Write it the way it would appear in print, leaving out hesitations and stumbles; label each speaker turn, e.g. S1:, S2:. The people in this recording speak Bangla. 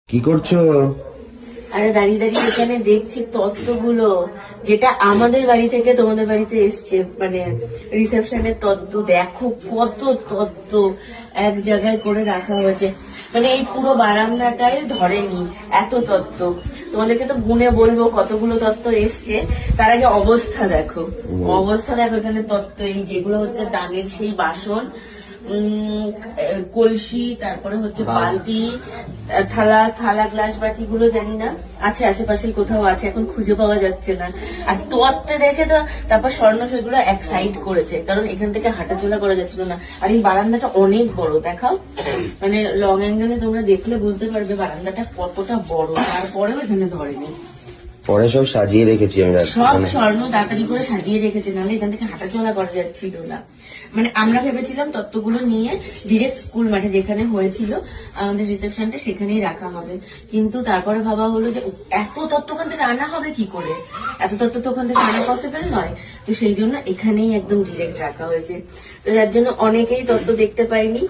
S1: কি করছো?
S2: আরে দাঁড়িয়ে দাঁড়িয়ে এখানে দেখছি তত্ত্বগুলো, যেটা আমাদের বাড়ি থেকে তোমাদের বাড়িতে এসছে, মানে রিসেপশনের তত্ত্ব। দেখো কত তত্ত্ব এক জায়গায় করে রাখা হয়েছে, মানে এই পুরো বারান্দাটাই ধরেনি এত তত্ত্ব। তোমাদেরকে তো গুনে বলবো কতগুলো তত্ত্ব এসছে, তার আগে অবস্থা দেখো। অবস্থা দেখো এখানে তত্ত্ব, এই যেগুলো হচ্ছে দানের সেই বাসন, কলসি, তারপরে হচ্ছে বালতি, থালা থালা গ্লাস বাটি গুলো জানি না আছে, আশেপাশে কোথাও আছে, এখন খুঁজে পাওয়া যাচ্ছে না। আর তোয়াতে দেখে তো তারপর স্বর্ণ সেগুলো এক সাইড করেছে, কারণ এখান থেকে হাঁটাচলা করা যাচ্ছিল না। আর এই বারান্দাটা অনেক বড়, দেখাও, মানে লং অ্যাঙ্গেলে তোমরা দেখলে বুঝতে পারবে বারান্দাটা কতটা বড়, তারপরেও এখানে ধরেনি।
S1: পরে সব সাজিয়ে রেখেছি আমরা।
S2: সব স্বর্ণ তাড়াতাড়ি করে সাজিয়ে রেখেছে, নাহলে এখান থেকে হাঁটাচলা করা যাচ্ছিল না। মানে আমরা ভেবেছিলাম তত্ত্বগুলো নিয়ে ডিরেক্ট স্কুল মাঠে যেখানে হয়েছিল আমাদের রিসেপশনটা সেখানেই রাখা হবে, কিন্তু তারপরে ভাবা হলো যে এত তত্ত্ব ওখান থেকে আনা হবে কি করে, এত তত্ত্ব তো ওখান থেকে আনা পসিবল নয়। তো সেই জন্য এখানেই একদম ডিরেক্ট রাখা হয়েছে, তো যার জন্য অনেকেই তত্ত্ব দেখতে পাইনি।